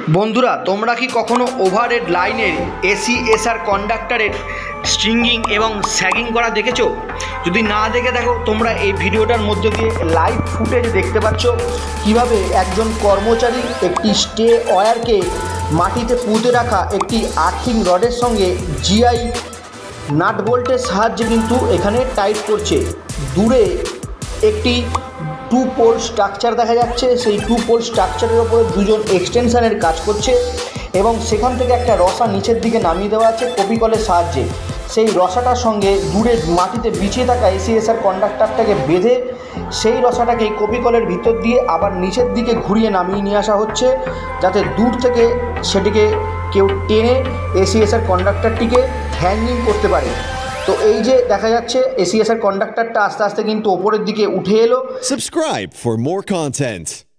বন্ধুরা, তোমরা কি কখনো ওভারহেড লাইনের এসিএসআর কন্ডাক্টরের স্ট্রিঙ্গিং এবং স্যাগিং করা দেখেছো? যদি না দেখে দেখো, তোমরা এই ভিডিওটার মধ্যে দিয়ে লাইভ ফুটেজ দেখতে পাচ্ছ কিভাবে একজন কর্মচারী একটি স্টে ওয়্যারকে মাটিতে পুঁতে রাখা একটি আর্থিং রডের সঙ্গে জিআই নাট বোল্টের সাহায্যে কিন্তু এখানে টাইট করছে। দূরে একটি 2 পোল স্ট্রাকচার দেখা যাচ্ছে। সেই 2 পোল স্ট্রাকচারের ওপরে দুজন এক্সটেনশনের কাজ করছে এবং সেখান থেকে একটা রসা নিচের দিকে নামিয়ে দেওয়া আছে কপিকলের সাহায্যে। সেই রসাটার সঙ্গে দূরে মাটিতে বিছিয়ে থাকা এসিএসআর কন্ডাক্টরটাকে বেঁধে সেই রসাটাকে কপিকলের ভিতর দিয়ে আবার নিচের দিকে ঘুরিয়ে নামিয়ে নিয়ে আসা হচ্ছে, যাতে দূর থেকে সেটিকে কেউ টেনে এসিএসআর কন্ডাক্টরটিকে হ্যাঙ্গিং করতে পারে। তো এই যে দেখা যাচ্ছে এসিএসআর কন্ডাক্টরটা আস্তে আস্তে কিন্তু ওপরের দিকে উঠে এলো। Subscribe for more content.